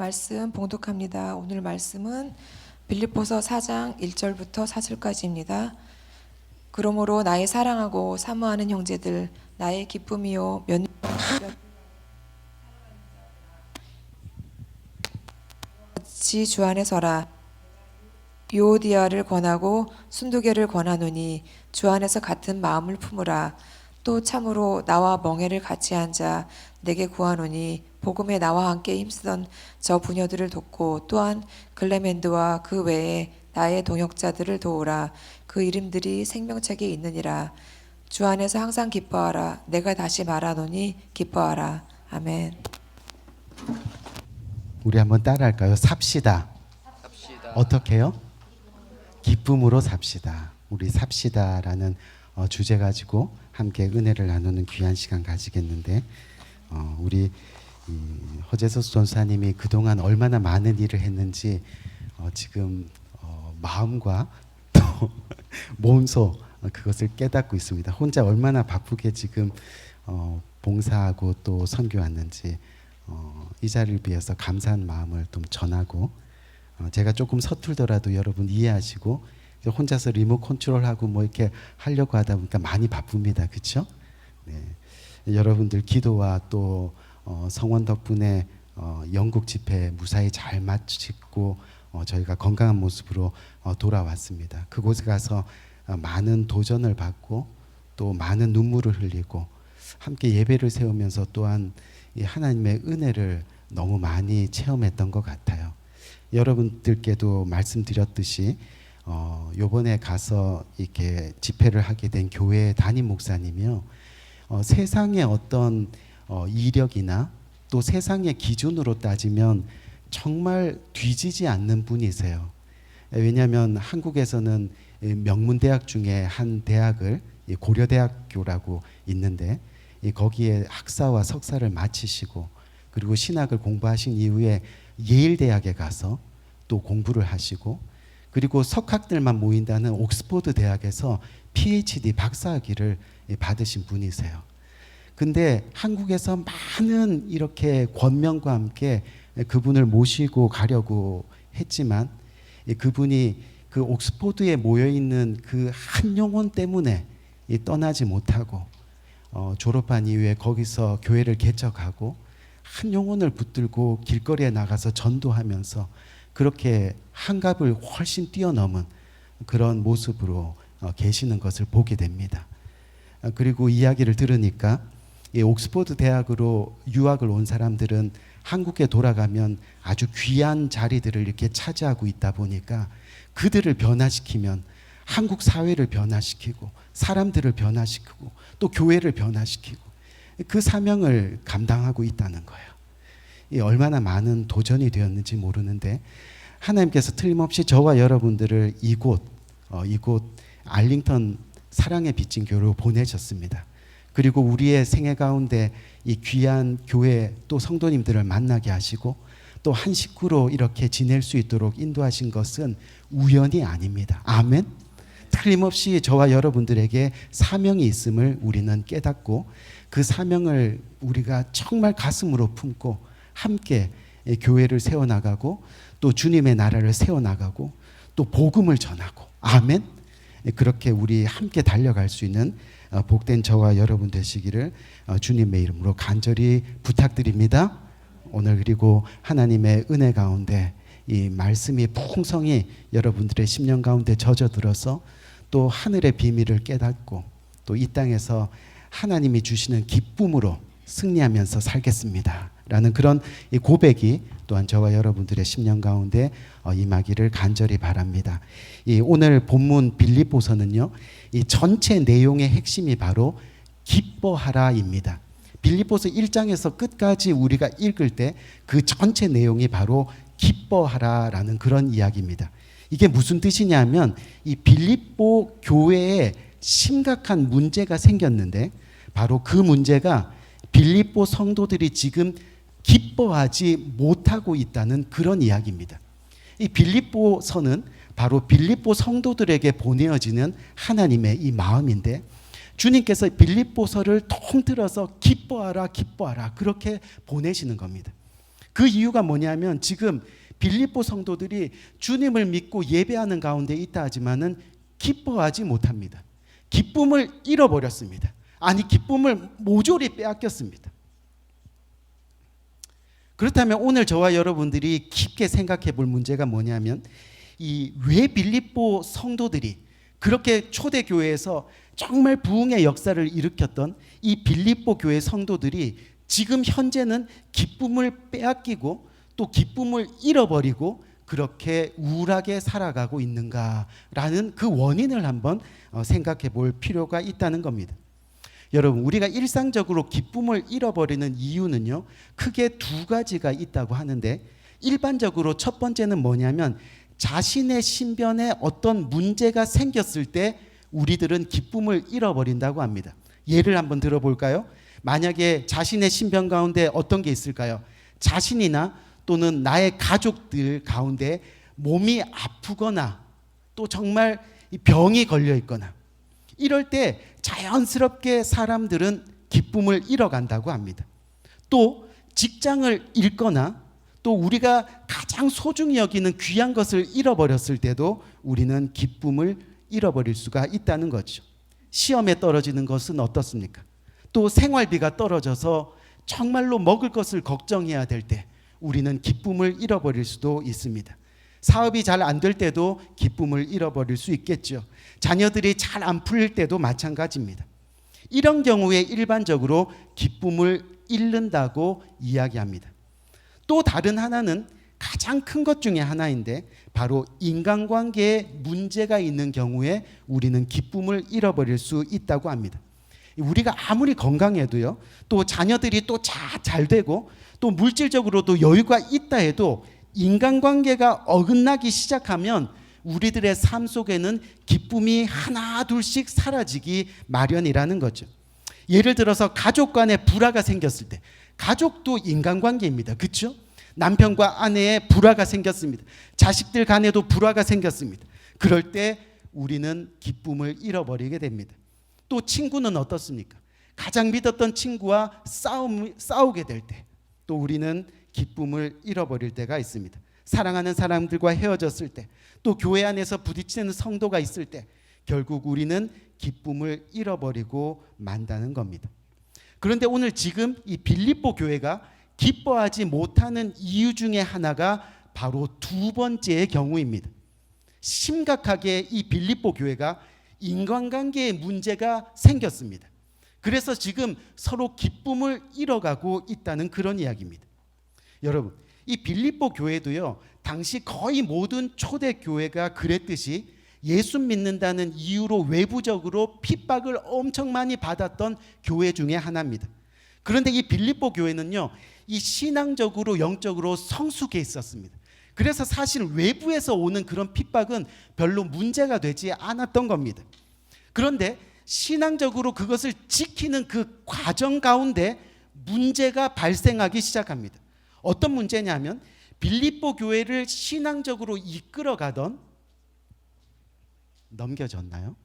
말씀 봉독합니다. 오늘 말씀은 빌립보서 4장 1절부터 4절까지입니다. 그러므로 나의 사랑하고 사모하는 형제들, 나의 기쁨이요 같이 주 안에 서라. 유오디아를 권하고 순두개를 권하노니 주 안에서 같은 마음을 품으라. 또 참으로 나와 멍에를 같이 앉아 내게 구하노니 복음에 나와 함께 힘쓰던 저 부녀들을 돕고 또한 글레멘드와 그 외에 나의 동역자들을 도우라. 그 이름들이 생명책에 있느니라. 주 안에서 항상 기뻐하라. 내가 다시 말하노니 기뻐하라. 아멘. 우리 한번 따라할까요? 삽시다. 어떻게 해요? 기쁨으로 삽시다. 우리 삽시다라는 주제 가지고 함께 은혜를 나누는 귀한 시간 가지겠는데, 우리 허재석 전사님이 그동안 얼마나 많은 일을 했는지 지금 마음과 또 몸소 그것을 깨닫고 있습니다. 혼자 얼마나 바쁘게 지금 봉사하고 또 선교했는지 이 자리를 위해서 감사한 마음을 좀 전하고, 제가 조금 서툴더라도 여러분 이해하시고, 혼자서 리모트 컨트롤하고 뭐 이렇게 하려고 하다 보니까 많이 바쁩니다. 그렇죠? 네. 여러분들 기도와 또 성원 덕분에 영국 집회 무사히 잘 마치고 저희가 건강한 모습으로 돌아왔습니다. 그곳에 가서 많은 도전을 받고 또 많은 눈물을 흘리고 함께 예배를 세우면서 또한 이 하나님의 은혜를 너무 많이 체험했던 것 같아요. 여러분들께도 말씀드렸듯이 요번에 가서 이렇게 집회를 하게 된 교회 담임 목사님이요, 세상의 어떤 이력이나 또 세상의 기준으로 따지면 정말 뒤지지 않는 분이세요. 왜냐하면 한국에서는 명문대학 중에 한 대학을 고려대학교라고 있는데, 거기에 학사와 석사를 마치시고 그리고 신학을 공부하신 이후에 예일대학에 가서 또 공부를 하시고, 그리고 석학들만 모인다는 옥스퍼드 대학에서 PhD 박사학위를 받으신 분이세요. 근데 한국에서 많은 이렇게 권면과 함께 그분을 모시고 가려고 했지만, 그분이 그 옥스퍼드에 모여 있는 그 한 영혼 때문에 떠나지 못하고 졸업한 이후에 거기서 교회를 개척하고 한 영혼을 붙들고 길거리에 나가서 전도하면서 그렇게 한갑을 훨씬 뛰어넘은 그런 모습으로 계시는 것을 보게 됩니다. 그리고 이야기를 들으니까 이 옥스퍼드 대학으로 유학을 온 사람들은 한국에 돌아가면 아주 귀한 자리들을 이렇게 차지하고 있다 보니까 그들을 변화시키면 한국 사회를 변화시키고 사람들을 변화시키고 또 교회를 변화시키고 그 사명을 감당하고 있다는 거예요. 이 얼마나 많은 도전이 되었는지 모르는데, 하나님께서 틀림없이 저와 여러분들을 이곳 알링턴 사랑의 빚진 교회로 보내셨습니다. 그리고 우리의 생애 가운데 이 귀한 교회 또 성도님들을 만나게 하시고 또 한 식구로 이렇게 지낼 수 있도록 인도하신 것은 우연이 아닙니다. 아멘. 틀림없이 저와 여러분들에게 사명이 있음을 우리는 깨닫고, 그 사명을 우리가 정말 가슴으로 품고 함께 교회를 세워나가고 또 주님의 나라를 세워나가고 또 복음을 전하고, 아멘. 그렇게 우리 함께 달려갈 수 있는 복된 저와 여러분 되시기를 주님의 이름으로 간절히 부탁드립니다. 오늘 그리고 하나님의 은혜 가운데 이 말씀이 풍성히 여러분들의 심령 가운데 젖어들어서 또 하늘의 비밀을 깨닫고 또 이 땅에서 하나님이 주시는 기쁨으로 승리하면서 살겠습니다 라는 그런 이 고백이 또한 저와 여러분들의 심령 가운데 임하기를 간절히 바랍니다. 이 오늘 본문 빌립보서는요, 이 전체 내용의 핵심이 바로 기뻐하라입니다. 빌립보서 1장에서 끝까지 우리가 읽을 때 그 전체 내용이 바로 기뻐하라라는 그런 이야기입니다. 이게 무슨 뜻이냐면, 이 빌립보 교회에 심각한 문제가 생겼는데 바로 그 문제가 빌립보 성도들이 지금 기뻐하지 못하고 있다는 그런 이야기입니다. 이 빌립보서는 바로 빌립보 성도들에게 보내어지는 하나님의 이 마음인데, 주님께서 빌립보서를 통틀어서 기뻐하라 기뻐하라 그렇게 보내시는 겁니다. 그 이유가 뭐냐면 지금 빌립보 성도들이 주님을 믿고 예배하는 가운데 있다 하지만은 기뻐하지 못합니다. 기쁨을 잃어버렸습니다. 아니, 기쁨을 모조리 빼앗겼습니다. 그렇다면 오늘 저와 여러분들이 깊게 생각해 볼 문제가 뭐냐면 이 왜 빌립보 성도들이 그렇게 초대교회에서 정말 부흥의 역사를 일으켰던 이 빌립보 교회 성도들이 지금 현재는 기쁨을 빼앗기고 또 기쁨을 잃어버리고 그렇게 우울하게 살아가고 있는가라는 그 원인을 한번 생각해 볼 필요가 있다는 겁니다. 여러분, 우리가 일상적으로 기쁨을 잃어버리는 이유는요, 크게 두 가지가 있다고 하는데, 일반적으로 첫 번째는 뭐냐면 자신의 신변에 어떤 문제가 생겼을 때 우리들은 기쁨을 잃어버린다고 합니다. 예를 한번 들어볼까요? 만약에 자신의 신변 가운데 어떤 게 있을까요? 자신이나 또는 나의 가족들 가운데 몸이 아프거나 또 정말 병이 걸려 있거나 이럴 때 자연스럽게 사람들은 기쁨을 잃어간다고 합니다. 또 직장을 잃거나 또 우리가 가장 소중히 여기는 귀한 것을 잃어버렸을 때도 우리는 기쁨을 잃어버릴 수가 있다는 거죠. 시험에 떨어지는 것은 어떻습니까? 또 생활비가 떨어져서 정말로 먹을 것을 걱정해야 될 때 우리는 기쁨을 잃어버릴 수도 있습니다. 사업이 잘 안 될 때도 기쁨을 잃어버릴 수 있겠죠. 자녀들이 잘 안 풀릴 때도 마찬가지입니다. 이런 경우에 일반적으로 기쁨을 잃는다고 이야기합니다. 또 다른 하나는 가장 큰 것 중에 하나인데 바로 인간관계에 문제가 있는 경우에 우리는 기쁨을 잃어버릴 수 있다고 합니다. 우리가 아무리 건강해도요, 또 자녀들이 또 잘 되고 또 물질적으로도 여유가 있다 해도 인간관계가 어긋나기 시작하면 우리들의 삶 속에는 기쁨이 하나 둘씩 사라지기 마련이라는 거죠. 예를 들어서 가족 간에 불화가 생겼을 때, 가족도 인간관계입니다. 그렇죠? 남편과 아내의 불화가 생겼습니다. 자식들 간에도 불화가 생겼습니다. 그럴 때 우리는 기쁨을 잃어버리게 됩니다. 또 친구는 어떻습니까? 가장 믿었던 친구와 싸우게 될 때 또 우리는 기쁨을 잃어버릴 때가 있습니다. 사랑하는 사람들과 헤어졌을 때, 또 교회 안에서 부딪히는 성도가 있을 때 결국 우리는 기쁨을 잃어버리고 만다는 겁니다. 그런데 오늘 지금 이 빌립보 교회가 기뻐하지 못하는 이유 중에 하나가 바로 두 번째의 경우입니다. 심각하게 이 빌립보 교회가 인간관계에 문제가 생겼습니다. 그래서 지금 서로 기쁨을 잃어가고 있다는 그런 이야기입니다. 여러분, 이 빌립보 교회도요, 당시 거의 모든 초대 교회가 그랬듯이 예수 믿는다는 이유로 외부적으로 핍박을 엄청 많이 받았던 교회 중에 하나입니다. 그런데 이 빌립보 교회는요, 이 신앙적으로 영적으로 성숙해 있었습니다. 그래서 사실 외부에서 오는 그런 핍박은 별로 문제가 되지 않았던 겁니다. 그런데 신앙적으로 그것을 지키는 그 과정 가운데 문제가 발생하기 시작합니다. 어떤 문제냐면 빌립보 교회를 신앙적으로 이끌어가던, 넘겨졌나요?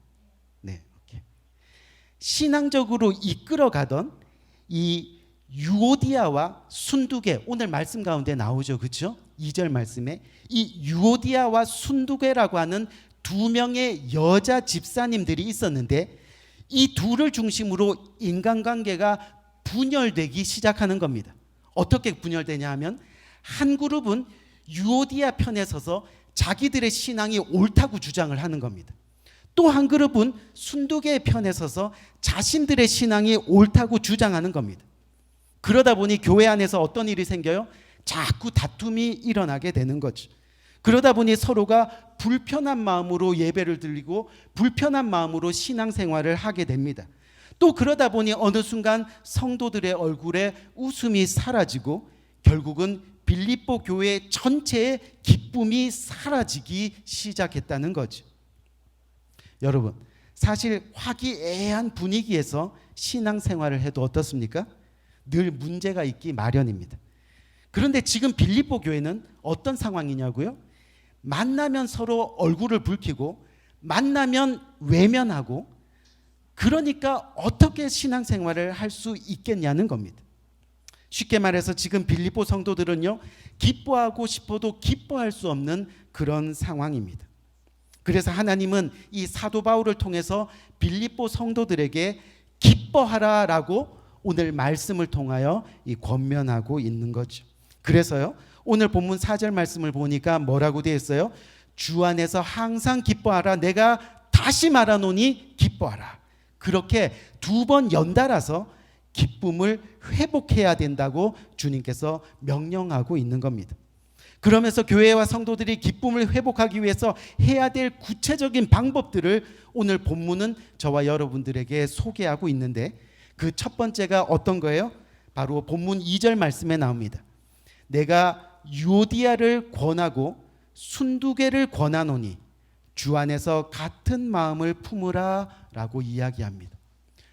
네, 오케이. 신앙적으로 이끌어가던 이 유오디아와 순두계, 오늘 말씀 가운데 나오죠, 그렇죠? 2절 말씀에 이 유오디아와 순두계라고 하는 두 명의 여자 집사님들이 있었는데 이 둘을 중심으로 인간관계가 분열되기 시작하는 겁니다. 어떻게 분열되냐 하면 한 그룹은 유오디아 편에 서서 자기들의 신앙이 옳다고 주장을 하는 겁니다. 또 한 그룹은 순두계의 편에 서서 자신들의 신앙이 옳다고 주장하는 겁니다. 그러다 보니 교회 안에서 어떤 일이 생겨요? 자꾸 다툼이 일어나게 되는 거죠. 그러다 보니 서로가 불편한 마음으로 예배를 드리고 불편한 마음으로 신앙생활을 하게 됩니다. 또 그러다 보니 어느 순간 성도들의 얼굴에 웃음이 사라지고 결국은 빌립보 교회 전체의 기쁨이 사라지기 시작했다는 거죠. 여러분, 사실 화기애애한 분위기에서 신앙생활을 해도 어떻습니까? 늘 문제가 있기 마련입니다. 그런데 지금 빌립보 교회는 어떤 상황이냐고요? 만나면 서로 얼굴을 붉히고 만나면 외면하고, 그러니까 어떻게 신앙생활을 할 수 있겠냐는 겁니다. 쉽게 말해서 지금 빌립보 성도들은요, 기뻐하고 싶어도 기뻐할 수 없는 그런 상황입니다. 그래서 하나님은 이 사도 바울을 통해서 빌립보 성도들에게 기뻐하라라고 오늘 말씀을 통하여 이 권면하고 있는 거죠. 그래서요, 오늘 본문 4절 말씀을 보니까 뭐라고 되어 있어요? 주 안에서 항상 기뻐하라. 내가 다시 말하노니 기뻐하라. 그렇게 2번 연달아서 기쁨을 회복해야 된다고 주님께서 명령하고 있는 겁니다. 그러면서 교회와 성도들이 기쁨을 회복하기 위해서 해야 될 구체적인 방법들을 오늘 본문은 저와 여러분들에게 소개하고 있는데, 그 첫 번째가 어떤 거예요? 바로 본문 2절 말씀에 나옵니다. 내가 유오디아를 권하고 순두개를 권하노니 주 안에서 같은 마음을 품으라 라고 이야기합니다.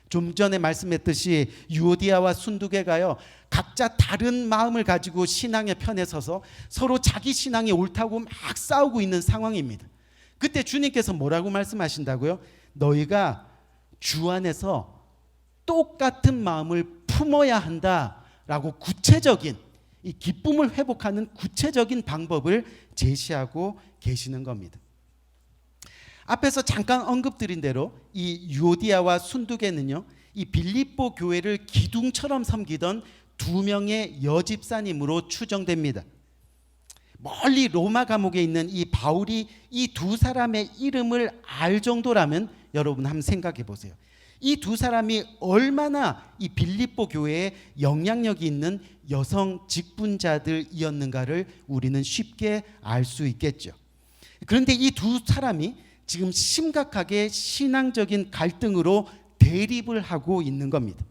좀 전에 말씀했듯이 유오디아와 순두개가요, 각자 다른 마음을 가지고 신앙의 편에 서서 서로 자기 신앙이 옳다고 막 싸우고 있는 상황입니다. 그때 주님께서 뭐라고 말씀하신다고요? 너희가 주 안에서 똑같은 마음을 품어야 한다라고 구체적인 이 기쁨을 회복하는 구체적인 방법을 제시하고 계시는 겁니다. 앞에서 잠깐 언급드린 대로 이 유오디아와 순두개는요, 이 빌립보 교회를 기둥처럼 섬기던 2명의 여집사님으로 추정됩니다. 멀리 로마 감옥에 있는 이 바울이 이 2사람의 이름을 알 정도라면 여러분 한번 생각해 보세요. 이 2사람이 얼마나 이 빌립보 교회에 영향력이 있는 여성 직분자들이었는가를 우리는 쉽게 알 수 있겠죠. 그런데 이 2사람이 지금 심각하게 신앙적인 갈등으로 대립을 하고 있는 겁니다.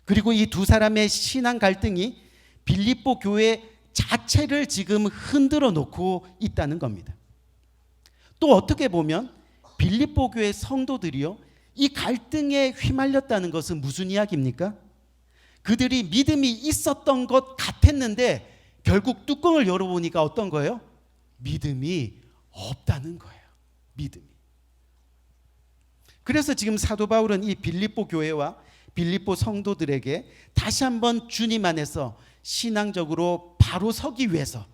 그리고 이 2사람의 신앙 갈등이 빌립보 교회 자체를 지금 흔들어 놓고 있다는 겁니다. 또 어떻게 보면 빌립보 교회 성도들이요, 이 갈등에 휘말렸다는 것은 무슨 이야기입니까? 그들이 믿음이 있었던 것 같았는데 결국 뚜껑을 열어보니까 어떤 거예요? 믿음이 없다는 거예요. 믿음이. 그래서 지금 사도 바울은 이 빌립보 교회와 빌립보 성도들에게 다시 한번 주님 안에서 신앙적으로 바로 서기 위해서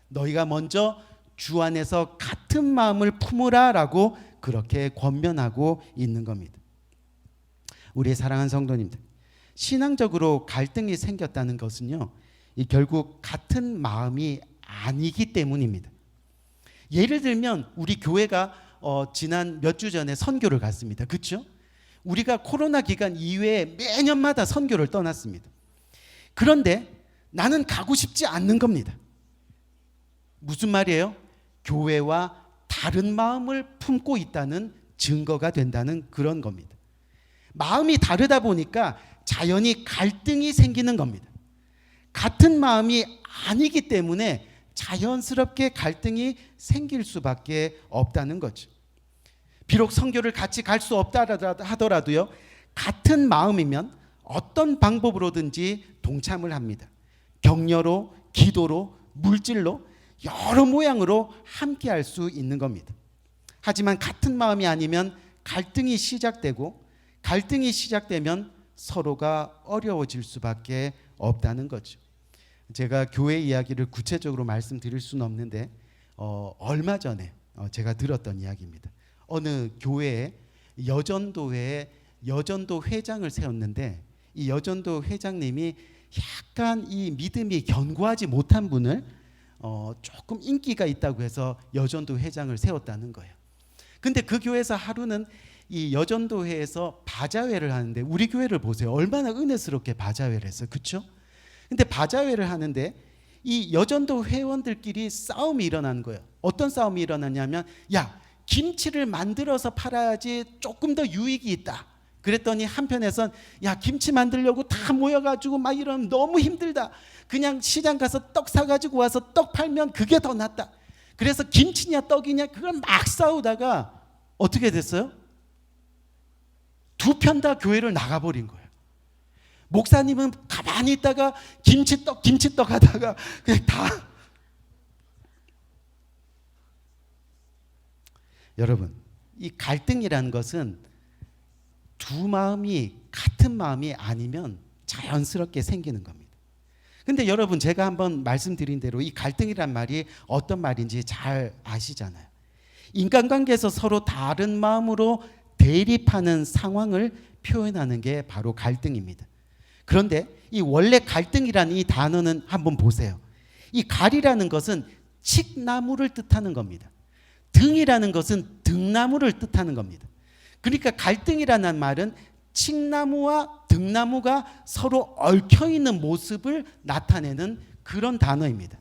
너희가 먼저 주 안에서 같은 마음을 품으라라고 그렇게 권면하고 있는 겁니다. 우리의 사랑하는 성도님들, 신앙적으로 갈등이 생겼다는 것은요, 결국 같은 마음이 아니기 때문입니다. 예를 들면 우리 교회가 지난 몇 주 전에 선교를 갔습니다. 그렇죠? 우리가 코로나 기간 이외에 매년마다 선교를 떠났습니다. 그런데 나는 가고 싶지 않는 겁니다. 무슨 말이에요? 교회와 다른 마음을 품고 있다는 증거가 된다는 그런 겁니다. 마음이 다르다 보니까 자연히 갈등이 생기는 겁니다. 같은 마음이 아니기 때문에 자연스럽게 갈등이 생길 수밖에 없다는 거죠. 비록 선교를 같이 갈 수 없다 하더라도요, 같은 마음이면 어떤 방법으로든지 동참을 합니다. 격려로, 기도로, 물질로 여러 모양으로 함께 할 수 있는 겁니다. 하지만 같은 마음이 아니면 갈등이 시작되고, 갈등이 시작되면 서로가 어려워질 수밖에 없다는 거죠. 제가 교회 이야기를 구체적으로 말씀드릴 수는 없는데 얼마 전에 제가 들었던 이야기입니다. 어느 교회에 여전도회에 여전도 회장을 세웠는데 이 여전도 회장님이 약간 이 믿음이 견고하지 못한 분을 조금 인기가 있다고 해서 여전도 회장을 세웠다는 거예요. 근데 그 교회에서 하루는 이 여전도회에서 바자회를 하는데, 우리 교회를 보세요. 얼마나 은혜스럽게 바자회를 했어요. 그렇죠? 근데 바자회를 하는데 이 여전도 회원들끼리 싸움이 일어난 거예요. 어떤 싸움이 일어났냐면, 야, 김치를 만들어서 팔아야지 조금 더 유익이 있다. 그랬더니 한편에선 야, 김치 만들려고 다 모여가지고 막 이러면 너무 힘들다. 그냥 시장 가서 떡 사가지고 와서 떡 팔면 그게 더 낫다. 그래서 김치냐 떡이냐 그걸 막 싸우다가 어떻게 됐어요? 두 편 다 교회를 나가버린 거예요. 목사님은 가만히 있다가 김치떡 하다가 그냥 다. 여러분, 이 갈등이라는 것은 두 마음이 같은 마음이 아니면 자연스럽게 생기는 겁니다. 근데 여러분 제가 한번 말씀드린 대로 이 갈등이란 말이 어떤 말인지 잘 아시잖아요. 인간관계에서 서로 다른 마음으로 대립하는 상황을 표현하는 게 바로 갈등입니다. 그런데 이 원래 갈등이라는 이 단어는 한번 보세요. 이 갈이라는 것은 칡나무를 뜻하는 겁니다. 등이라는 것은 등나무를 뜻하는 겁니다. 그러니까 갈등이라는 말은 칡나무와 등나무가 서로 얽혀 있는 모습을 나타내는 그런 단어입니다.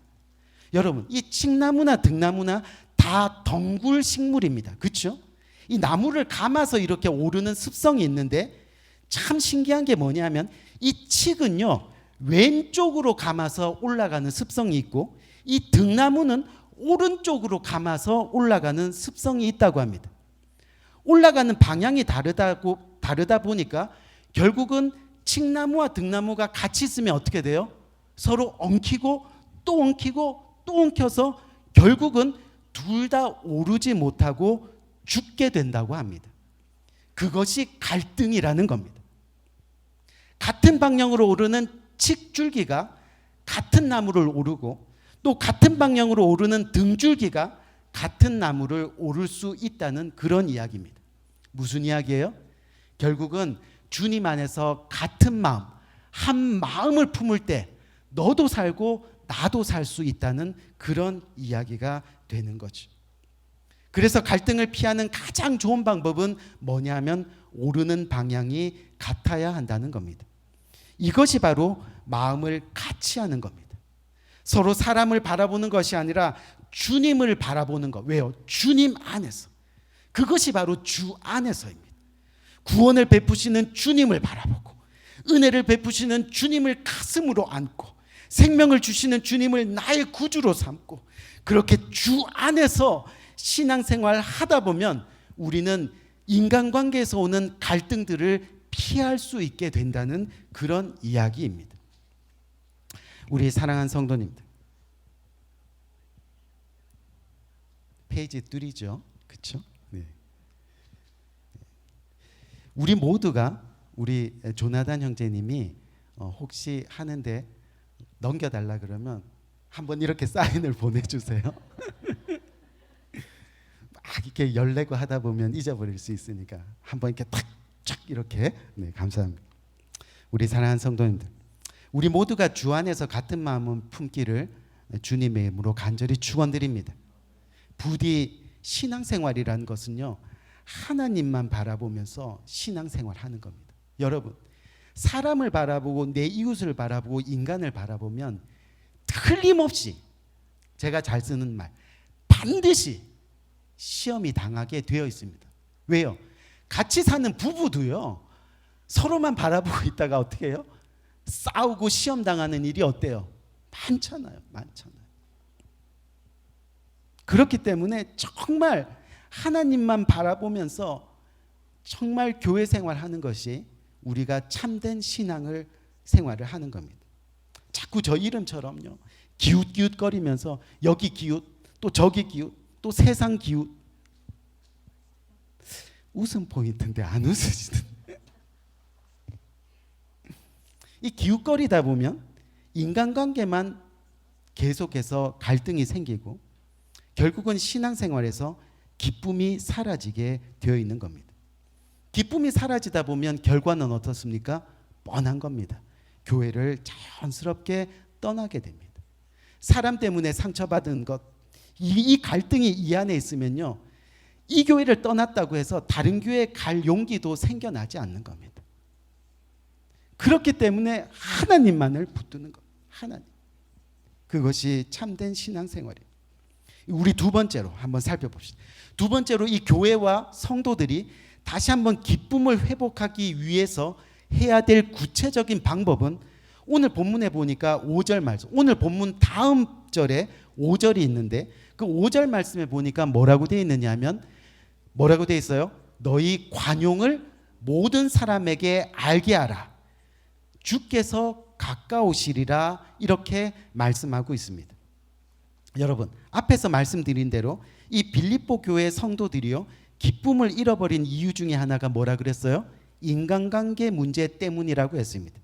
여러분, 이 칡나무나 등나무나 다 덩굴 식물입니다. 그렇죠? 이 나무를 감아서 이렇게 오르는 습성이 있는데 참 신기한 게 뭐냐면 이 칡은요 왼쪽으로 감아서 올라가는 습성이 있고 이 등나무는 오른쪽으로 감아서 올라가는 습성이 있다고 합니다. 올라가는 방향이 다르다 보니까 결국은 칡나무와 등나무가 같이 있으면 어떻게 돼요? 서로 엉키고 또 엉키고 또 엉켜서 결국은 둘 다 오르지 못하고 죽게 된다고 합니다. 그것이 갈등이라는 겁니다. 같은 방향으로 오르는 칡줄기가 같은 나무를 오르고 또 같은 방향으로 오르는 등줄기가 같은 나무를 오를 수 있다는 그런 이야기입니다. 무슨 이야기예요? 결국은 주님 안에서 같은 마음, 한 마음을 품을 때 너도 살고 나도 살 수 있다는 그런 이야기가 되는 거죠. 그래서 갈등을 피하는 가장 좋은 방법은 뭐냐면 오르는 방향이 같아야 한다는 겁니다. 이것이 바로 마음을 같이 하는 겁니다. 서로 사람을 바라보는 것이 아니라 주님을 바라보는 것. 왜요? 주님 안에서. 그것이 바로 주 안에서입니다. 구원을 베푸시는 주님을 바라보고 은혜를 베푸시는 주님을 가슴으로 안고 생명을 주시는 주님을 나의 구주로 삼고 그렇게 주 안에서 신앙생활 하다 보면 우리는 인간관계에서 오는 갈등들을 피할 수 있게 된다는 그런 이야기입니다. 우리 사랑하는 성도님들, 페이지 3죠. 그렇죠? 네. 우리 모두가 우리 조나단 형제님이 혹시 하는데 넘겨달라 그러면 한번 이렇게 사인을 보내주세요. 막 이렇게 열내고 하다 보면 잊어버릴 수 있으니까 한번 이렇게 탁 이렇게. 네, 감사합니다. 우리 사랑하는 성도님들, 우리 모두가 주 안에서 같은 마음을 품기를 주님의 이름으로 간절히 축원드립니다. 부디 신앙생활이라는 것은요 하나님만 바라보면서 신앙생활하는 겁니다. 여러분, 사람을 바라보고 내 이웃을 바라보고 인간을 바라보면 틀림없이, 제가 잘 쓰는 말, 반드시 시험이 당하게 되어 있습니다. 왜요? 같이 사는 부부도요 서로만 바라보고 있다가 어떻게 해요? 싸우고 시험 당하는 일이 어때요? 많잖아요. 그렇기 때문에 정말 하나님만 바라보면서 정말 교회 생활하는 것이 우리가 참된 신앙을 생활을 하는 겁니다. 자꾸 저 이름처럼요 기웃기웃거리면서 여기 기웃 또 저기 기웃 또 세상 기웃, 웃음 포인트인데 안 웃으시던데. 이 기웃거리다 보면 인간관계만 계속해서 갈등이 생기고 결국은 신앙생활에서 기쁨이 사라지게 되어 있는 겁니다. 기쁨이 사라지다 보면 결과는 어떻습니까? 뻔한 겁니다. 교회를 자연스럽게 떠나게 됩니다. 사람 때문에 상처받은 것, 이 갈등이 이 안에 있으면요 이 교회를 떠났다고 해서 다른 교회에 갈 용기도 생겨나지 않는 겁니다. 그렇기 때문에 하나님만을 붙드는 것. 하나님. 그것이 참된 신앙생활이에요. 우리 두 번째로 한번 살펴봅시다. 두 번째로 이 교회와 성도들이 다시 한번 기쁨을 회복하기 위해서 해야 될 구체적인 방법은 오늘 본문에 보니까 5절 말씀, 오늘 본문 다음 절에 5절이 있는데 그 5절 말씀에 보니까 뭐라고 되어 있느냐 하면 뭐라고 되어 있어요? 너희 관용을 모든 사람에게 알게 하라. 주께서 가까우시리라 이렇게 말씀하고 있습니다. 여러분, 앞에서 말씀드린 대로 이 빌립보 교회 성도들이요 기쁨을 잃어버린 이유 중에 하나가 뭐라 그랬어요? 인간관계 문제 때문이라고 했습니다.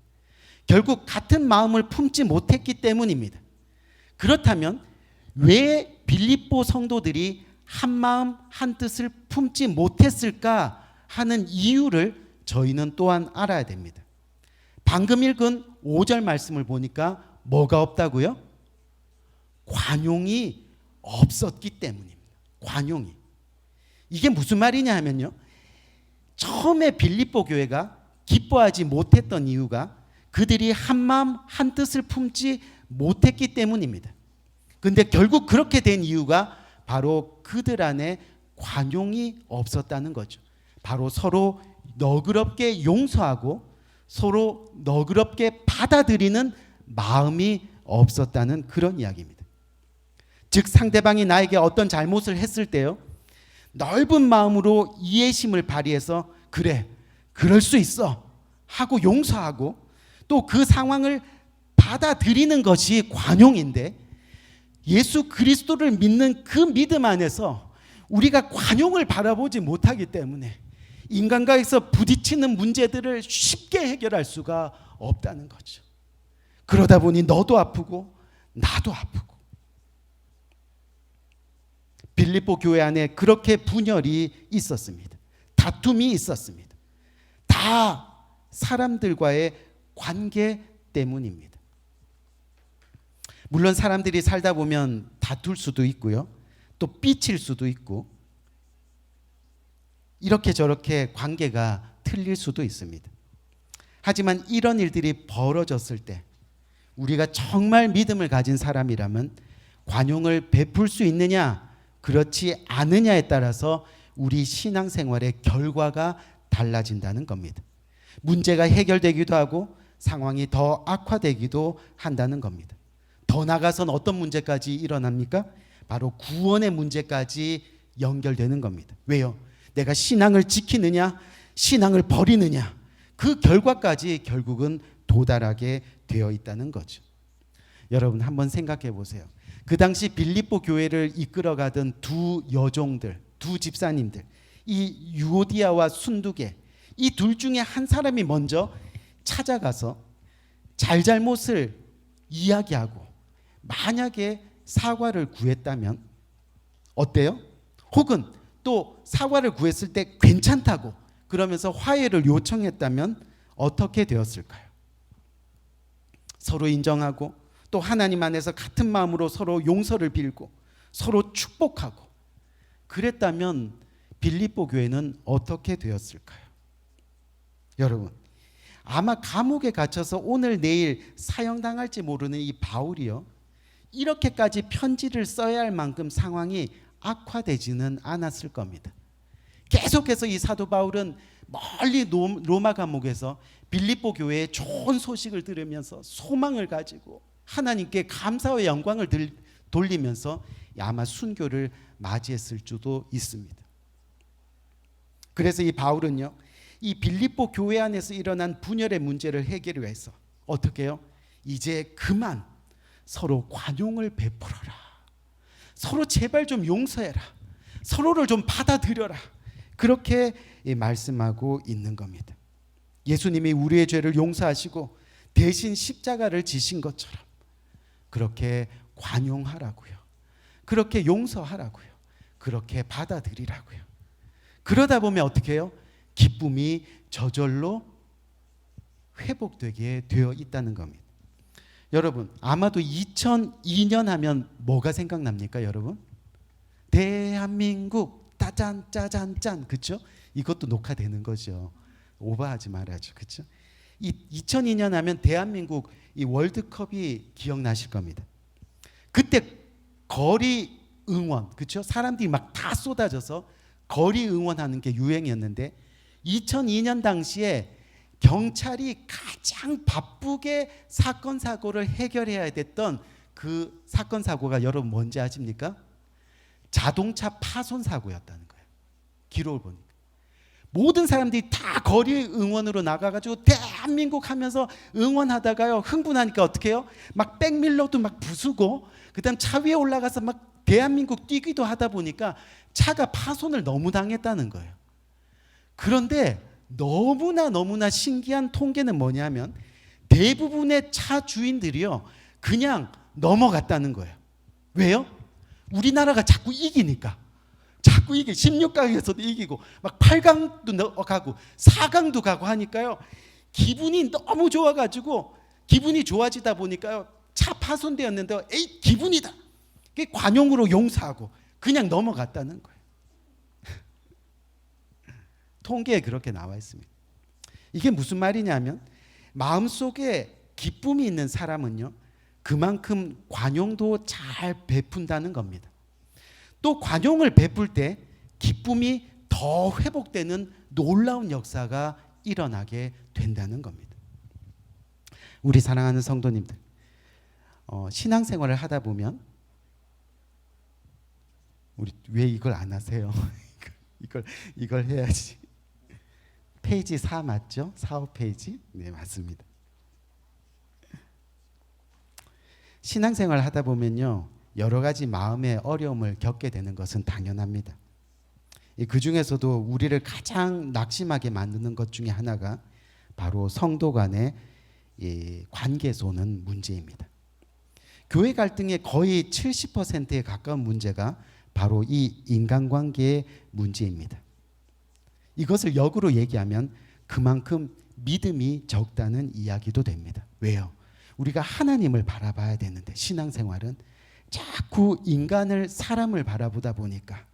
결국 같은 마음을 품지 못했기 때문입니다. 그렇다면 왜 빌립보 성도들이 한 마음 한 뜻을 품지 못했을까 하는 이유를 저희는 또한 알아야 됩니다. 방금 읽은 5절 말씀을 보니까 뭐가 없다고요? 관용이 없었기 때문입니다. 관용이. 이게 무슨 말이냐 하면요, 처음에 빌립보 교회가 기뻐하지 못했던 이유가 그들이 한 마음 한 뜻을 품지 못했기 때문입니다. 근데 결국 그렇게 된 이유가 바로 그들 안에 관용이 없었다는 거죠. 바로 서로 너그럽게 용서하고 서로 너그럽게 받아들이는 마음이 없었다는 그런 이야기입니다. 즉 상대방이 나에게 어떤 잘못을 했을 때요, 넓은 마음으로 이해심을 발휘해서 그래, 그럴 수 있어 하고 용서하고 또 그 상황을 받아들이는 것이 관용인데, 예수 그리스도를 믿는 그 믿음 안에서 우리가 관용을 바라보지 못하기 때문에 인간과에서 부딪히는 문제들을 쉽게 해결할 수가 없다는 거죠. 그러다 보니 너도 아프고 나도 아프고. 빌립보 교회 안에 그렇게 분열이 있었습니다. 다툼이 있었습니다. 다 사람들과의 관계 때문입니다. 물론 사람들이 살다 보면 다툴 수도 있고요, 또 삐칠 수도 있고, 이렇게 저렇게 관계가 틀릴 수도 있습니다. 하지만 이런 일들이 벌어졌을 때 우리가 정말 믿음을 가진 사람이라면 관용을 베풀 수 있느냐 그렇지 않느냐에 따라서 우리 신앙생활의 결과가 달라진다는 겁니다. 문제가 해결되기도 하고 상황이 더 악화되기도 한다는 겁니다. 더 나아가서는 어떤 문제까지 일어납니까? 바로 구원의 문제까지 연결되는 겁니다. 왜요? 내가 신앙을 지키느냐 신앙을 버리느냐, 그 결과까지 결국은 도달하게 되어 있다는 거죠. 여러분 한번 생각해 보세요. 그 당시 빌립보 교회를 이끌어가던 두 여종들, 두 집사님들, 이 유오디아와 순두계, 이 둘 중에 한 사람이 먼저 찾아가서 잘잘못을 이야기하고 만약에 사과를 구했다면 어때요? 혹은 또 사과를 구했을 때 괜찮다고 그러면서 화해를 요청했다면 어떻게 되었을까요? 서로 인정하고 또 하나님 안에서 같은 마음으로 서로 용서를 빌고 서로 축복하고 그랬다면 빌립보 교회는 어떻게 되었을까요? 여러분, 아마 감옥에 갇혀서 오늘 내일 사형당할지 모르는 이 바울이요, 이렇게까지 편지를 써야 할 만큼 상황이 악화되지는 않았을 겁니다. 계속해서 이 사도 바울은 멀리 로마 감옥에서 빌립보 교회의 좋은 소식을 들으면서 소망을 가지고 하나님께 감사와 영광을 돌리면서 아마 순교를 맞이했을 수도 있습니다. 그래서 이 바울은요, 이 빌립보 교회 안에서 일어난 분열의 문제를 해결을 위해서 어떻게 해요? 이제 그만 서로 관용을 베풀어라. 서로 제발 좀 용서해라. 서로를 좀 받아들여라. 그렇게 말씀하고 있는 겁니다. 예수님이 우리의 죄를 용서하시고 대신 십자가를 지신 것처럼 그렇게 관용하라고요. 그렇게 용서하라고요. 그렇게 받아들이라고요. 그러다 보면 어떻게 해요? 기쁨이 저절로 회복되게 되어 있다는 겁니다. 여러분, 아마도 2002년 하면 뭐가 생각납니까, 여러분? 대한민국 따잔 짜잔 짠, 그렇죠? 이것도 녹화되는 거죠. 오버하지 말아야죠, 그렇죠? 이 2002년 하면 대한민국 이 월드컵이 기억나실 겁니다. 그때 거리 응원, 그렇죠? 사람들이 막 다 쏟아져서 거리 응원하는 게 유행이었는데 2002년 당시에 경찰이 가장 바쁘게 사건 사고를 해결해야 됐던 그 사건 사고가 여러분 뭔지 아십니까? 자동차 파손 사고였다는 거예요. 기록을 보니까 모든 사람들이 다 거리 응원으로 나가가지고 대한민국 하면서 응원하다가요, 흥분하니까 어떻게 해요? 막 백밀러도 막 부수고 그다음 차 위에 올라가서 막 대한민국 뛰기도 하다 보니까 차가 파손을 너무 당했다는 거예요. 그런데 너무나 신기한 통계는 뭐냐면 대부분의 차 주인들이요 그냥 넘어갔다는 거예요. 왜요? 우리나라가 자꾸 이기니까. 자꾸 이게 16강에서도 이기고 막 8강도 가고 4강도 가고 하니까요. 기분이 너무 좋아가지고 기분이 좋아지다 보니까요. 차 파손되었는데 에이 기분이다. 그게 관용으로 용서하고 그냥 넘어갔다는 거예요. 통계에 그렇게 나와 있습니다. 이게 무슨 말이냐면 마음속에 기쁨이 있는 사람은요. 그만큼 관용도 잘 베푼다는 겁니다. 또 관용을 베풀 때 기쁨이 더 회복되는 놀라운 역사가 일어나게 된다는 겁니다. 우리 사랑하는 성도님들, 신앙생활을 하다 보면 우리 왜 이걸 안 하세요? 이걸 해야지. 페이지 4 맞죠? 4, 5페이지? 네, 맞습니다. 신앙생활을 하다 보면요. 여러 가지 마음의 어려움을 겪게 되는 것은 당연합니다. 그 중에서도 우리를 가장 낙심하게 만드는 것 중에 하나가 바로 성도 간의 관계소는 문제입니다. 교회 갈등의 거의 70%에 가까운 문제가 바로 이 인간관계의 문제입니다. 이것을 역으로 얘기하면 그만큼 믿음이 적다는 이야기도 됩니다. 왜요? 우리가 하나님을 바라봐야 되는데 신앙생활은 자꾸 인간을 사람을 바라보다 보니까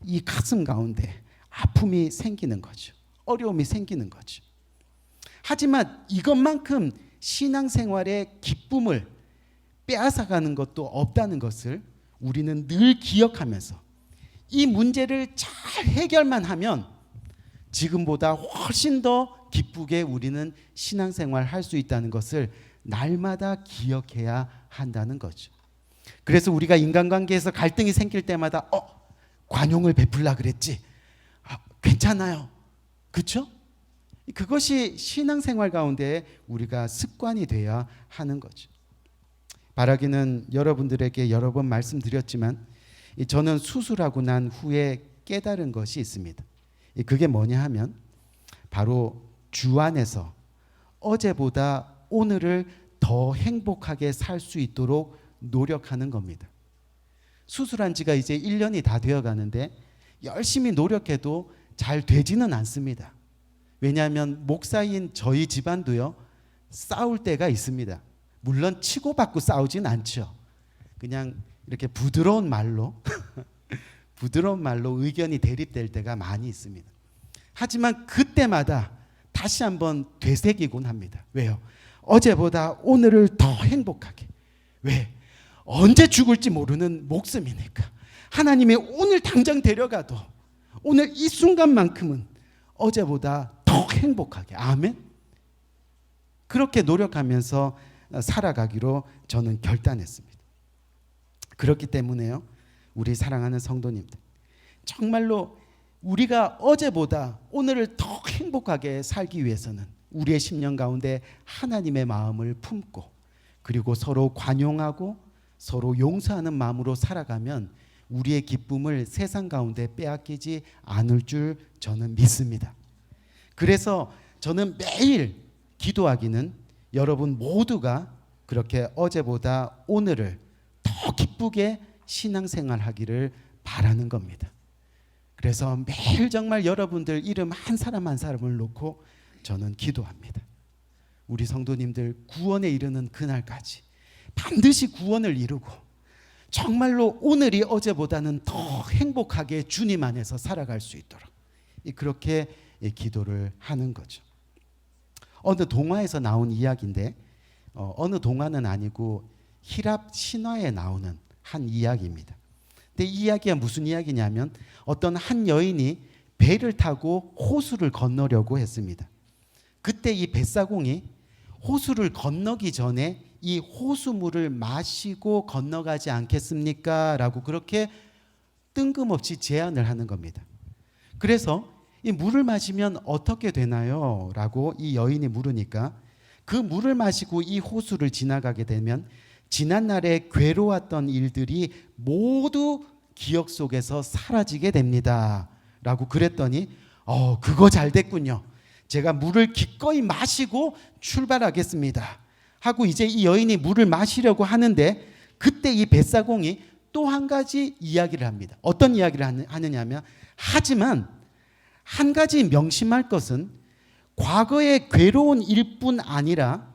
이 가슴 가운데 아픔이 생기는 거죠. 어려움이 생기는 거죠. 하지만 이것만큼 신앙생활의 기쁨을 빼앗아가는 것도 없다는 것을 우리는 늘 기억하면서 이 문제를 잘 해결만 하면 지금보다 훨씬 더 기쁘게 우리는 신앙생활 할 수 있다는 것을 날마다 기억해야 한다는 거죠. 그래서 우리가 인간관계에서 갈등이 생길 때마다 관용을 베풀라 그랬지. 괜찮아요. 그렇죠? 그것이 신앙생활 가운데 우리가 습관이 돼야 하는 거죠. 바라기는 여러분들에게 여러 번 말씀드렸지만 저는 수술하고 난 후에 깨달은 것이 있습니다. 그게 뭐냐 하면 바로 주 안에서 어제보다 오늘을 더 행복하게 살 수 있도록 노력하는 겁니다. 수술한 지가 이제 1년이 다 되어 가는데 열심히 노력해도 잘 되지는 않습니다. 왜냐하면 목사인 저희 집안도요 싸울 때가 있습니다. 물론 치고받고 싸우진 않죠. 그냥 이렇게 부드러운 말로 부드러운 말로 의견이 대립될 때가 많이 있습니다. 하지만 그때마다 다시 한번 되새기곤 합니다. 왜요? 어제보다 오늘을 더 행복하게. 왜? 언제 죽을지 모르는 목숨이니까. 하나님이 오늘 당장 데려가도 오늘 이 순간만큼은 어제보다 더 행복하게. 아멘. 그렇게 노력하면서 살아가기로 저는 결단했습니다. 그렇기 때문에요. 우리 사랑하는 성도님들, 정말로 우리가 어제보다 오늘을 더 행복하게 살기 위해서는 우리의 심령 가운데 하나님의 마음을 품고 그리고 서로 관용하고 서로 용서하는 마음으로 살아가면 우리의 기쁨을 세상 가운데 빼앗기지 않을 줄 저는 믿습니다. 그래서 저는 매일 기도하기는 여러분 모두가 그렇게 어제보다 오늘을 더 기쁘게 신앙생활 하기를 바라는 겁니다. 그래서 매일 정말 여러분들 이름 한 사람 한 사람을 놓고 저는 기도합니다. 우리 성도님들 구원에 이르는 그날까지 반드시 구원을 이루고 정말로 오늘이 어제보다는 더 행복하게 주님 안에서 살아갈 수 있도록 그렇게 기도를 하는 거죠. 어느 동화에서 나온 이야기인데 어느 동화는 아니고 히랍 신화에 나오는 한 이야기입니다. 근데 이 이야기가 무슨 이야기냐면 어떤 한 여인이 배를 타고 호수를 건너려고 했습니다. 그때 이 뱃사공이 호수를 건너기 전에 이 호수물을 마시고 건너가지 않겠습니까? 라고 그렇게 뜬금없이 제안을 하는 겁니다. 그래서 이 물을 마시면 어떻게 되나요? 라고 이 여인이 물으니까 그 물을 마시고 이 호수를 지나가게 되면 지난날에 괴로웠던 일들이 모두 기억 속에서 사라지게 됩니다. 라고 그랬더니 그거 잘 됐군요. 제가 물을 기꺼이 마시고 출발하겠습니다 하고 이제 이 여인이 물을 마시려고 하는데 그때 이 벳사공이 또 한 가지 이야기를 합니다. 어떤 이야기를 하느냐 하면 하지만 한 가지 명심할 것은 과거의 괴로운 일뿐 아니라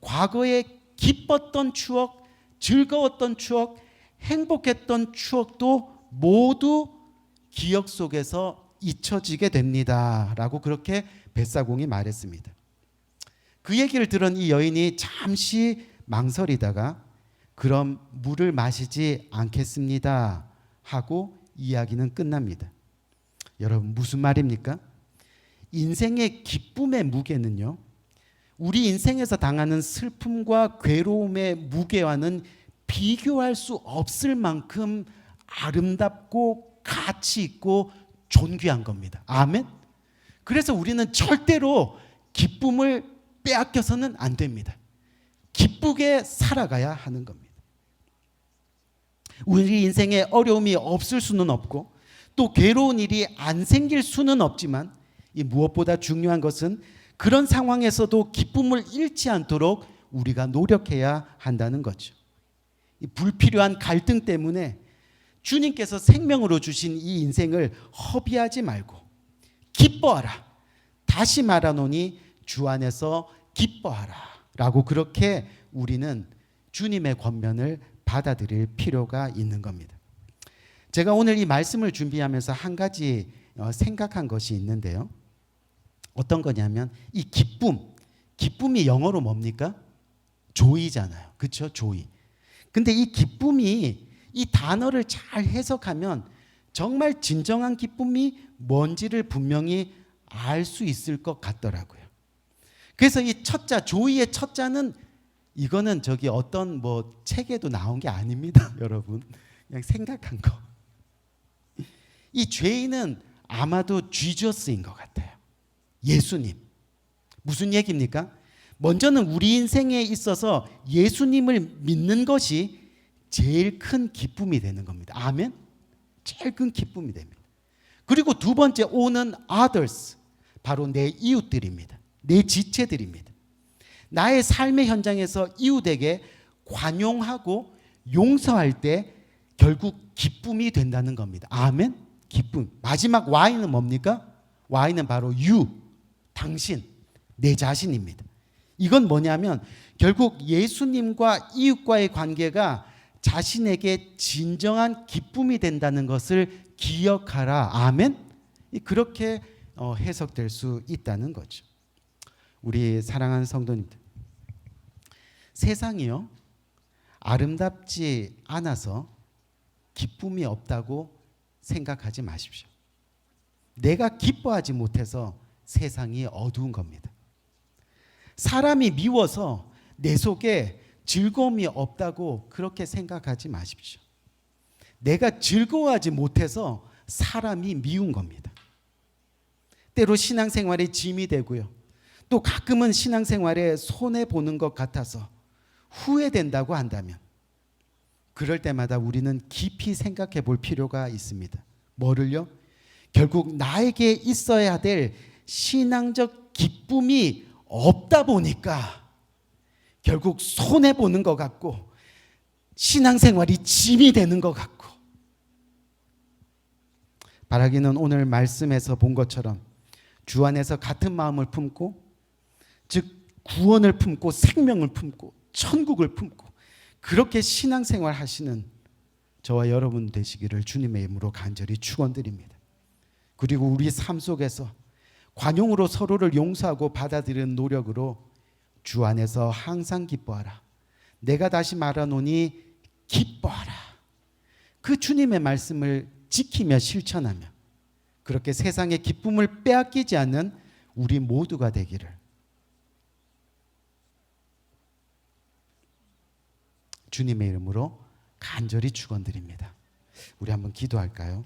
과거에 기뻤던 추억, 즐거웠던 추억, 행복했던 추억도 모두 기억 속에서 잊혀지게 됩니다 라고 그렇게 벳사공이 말했습니다. 그 얘기를 들은 이 여인이 잠시 망설이다가 그럼 물을 마시지 않겠습니다 하고 이야기는 끝납니다. 여러분 무슨 말입니까? 인생의 기쁨의 무게는요, 우리 인생에서 당하는 슬픔과 괴로움의 무게와는 비교할 수 없을 만큼 아름답고 가치 있고 존귀한 겁니다. 아멘. 그래서 우리는 절대로 기쁨을 빼앗겨서는 안 됩니다. 기쁘게 살아가야 하는 겁니다. 우리 인생에 어려움이 없을 수는 없고 또 괴로운 일이 안 생길 수는 없지만 이 무엇보다 중요한 것은 그런 상황에서도 기쁨을 잃지 않도록 우리가 노력해야 한다는 거죠. 이 불필요한 갈등 때문에 주님께서 생명으로 주신 이 인생을 허비하지 말고 기뻐하라. 다시 말하노니 주 안에서 기뻐하라 라고 그렇게 우리는 주님의 권면을 받아들일 필요가 있는 겁니다. 제가 오늘 이 말씀을 준비하면서 한 가지 생각한 것이 있는데요. 어떤 거냐면 이 기쁨이 영어로 뭡니까? 조이잖아요. 그렇죠? 조이. 근데 이 기쁨이 이 단어를 잘 해석하면 정말 진정한 기쁨이 뭔지를 분명히 알 수 있을 것 같더라고요. 그래서 이 첫자, 조이의 첫자는 이거는 저기 어떤 뭐 책에도 나온 게 아닙니다. 여러분. 그냥 생각한 거. 이 죄인은 아마도 지저스인 것 같아요. 예수님. 무슨 얘기입니까? 먼저는 우리 인생에 있어서 예수님을 믿는 것이 제일 큰 기쁨이 되는 겁니다. 아멘? 제일 큰 기쁨이 됩니다. 그리고 두 번째 오는 others. 바로 내 이웃들입니다. 내 지체들입니다. 나의 삶의 현장에서 이웃에게 관용하고 용서할 때 결국 기쁨이 된다는 겁니다. 아멘? 기쁨. 마지막 Y는 뭡니까? Y는 바로 you, 당신, 내 자신입니다. 이건 뭐냐면 결국 예수님과 이웃과의 관계가 자신에게 진정한 기쁨이 된다는 것을 기억하라. 아멘? 그렇게 해석될 수 있다는 거죠. 우리 사랑하는 성도님들, 세상이요 아름답지 않아서 기쁨이 없다고 생각하지 마십시오. 내가 기뻐하지 못해서 세상이 어두운 겁니다. 사람이 미워서 내 속에 즐거움이 없다고 그렇게 생각하지 마십시오. 내가 즐거워하지 못해서 사람이 미운 겁니다. 때로 신앙생활에 짐이 되고요. 또 가끔은 신앙생활에 손해보는 것 같아서 후회된다고 한다면 그럴 때마다 우리는 깊이 생각해 볼 필요가 있습니다. 뭐를요? 결국 나에게 있어야 될 신앙적 기쁨이 없다 보니까 결국 손해보는 것 같고 신앙생활이 짐이 되는 것 같고 바라기는 오늘 말씀에서 본 것처럼 주 안에서 같은 마음을 품고 즉 구원을 품고 생명을 품고 천국을 품고 그렇게 신앙생활 하시는 저와 여러분 되시기를 주님의 이름으로 간절히 축원드립니다. 그리고 우리 삶 속에서 관용으로 서로를 용서하고 받아들이는 노력으로 주 안에서 항상 기뻐하라. 내가 다시 말하노니 기뻐하라. 그 주님의 말씀을 지키며 실천하며 그렇게 세상의 기쁨을 빼앗기지 않는 우리 모두가 되기를 주님의 이름으로 간절히 축원드립니다. 우리 한번 기도할까요?